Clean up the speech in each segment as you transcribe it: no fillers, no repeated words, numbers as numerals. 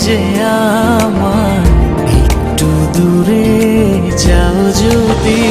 যে আমার একটু দূরে যাও যদি।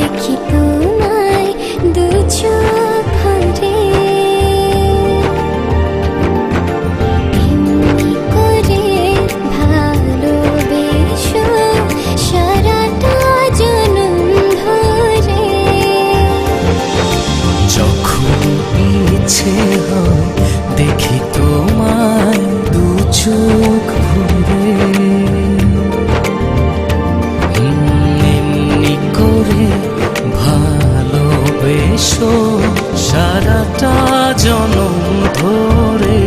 দেখি তোমায় দু চোখ ভরে, এমনি করে ভালোবেসো সারাটা জনম ধরে। যখন ইচ্ছে হয় দেখি তোমায় দু চোখ ভরে, ভালোবেসো সারাটা জনম ধরে।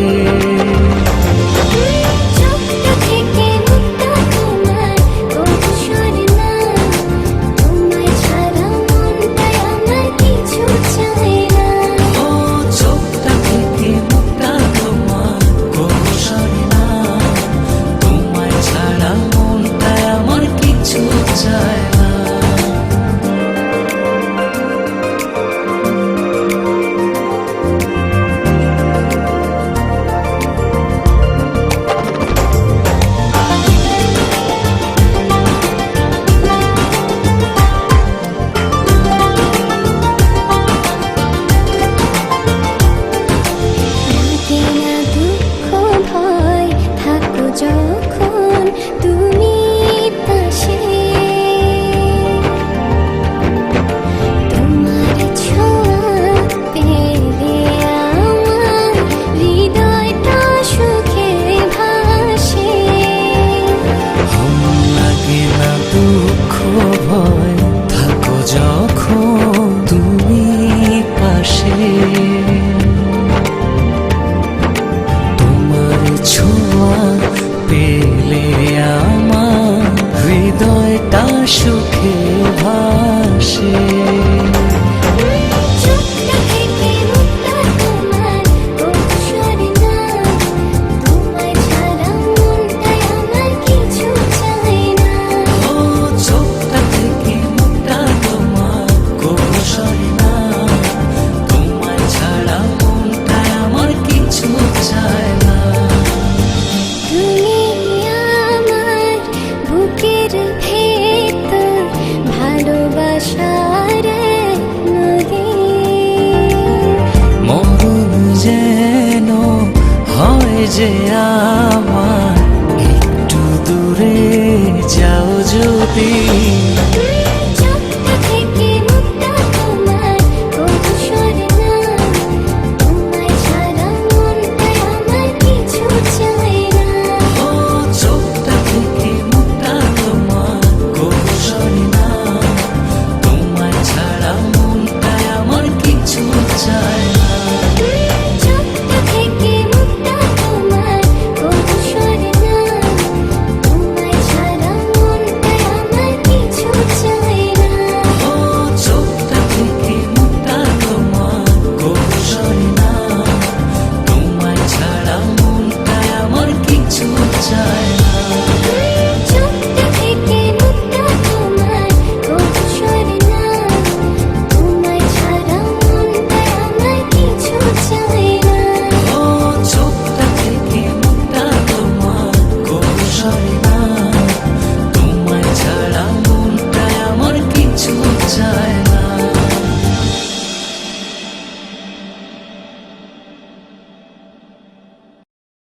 যখন তুমি পাশে, তোমার ছোঁয়া পেলে আমার হৃদয়টা সুখে ভাসে। লাগে না দুঃখ ভয় থাকো যখন তুমি পাশে, তোমার ছোঁয়া পেলে আমার হৃদয়টা সুখে ভাসে। মরণ যেন হয় যে আমার একটু দূরে যাও যদি। চাই।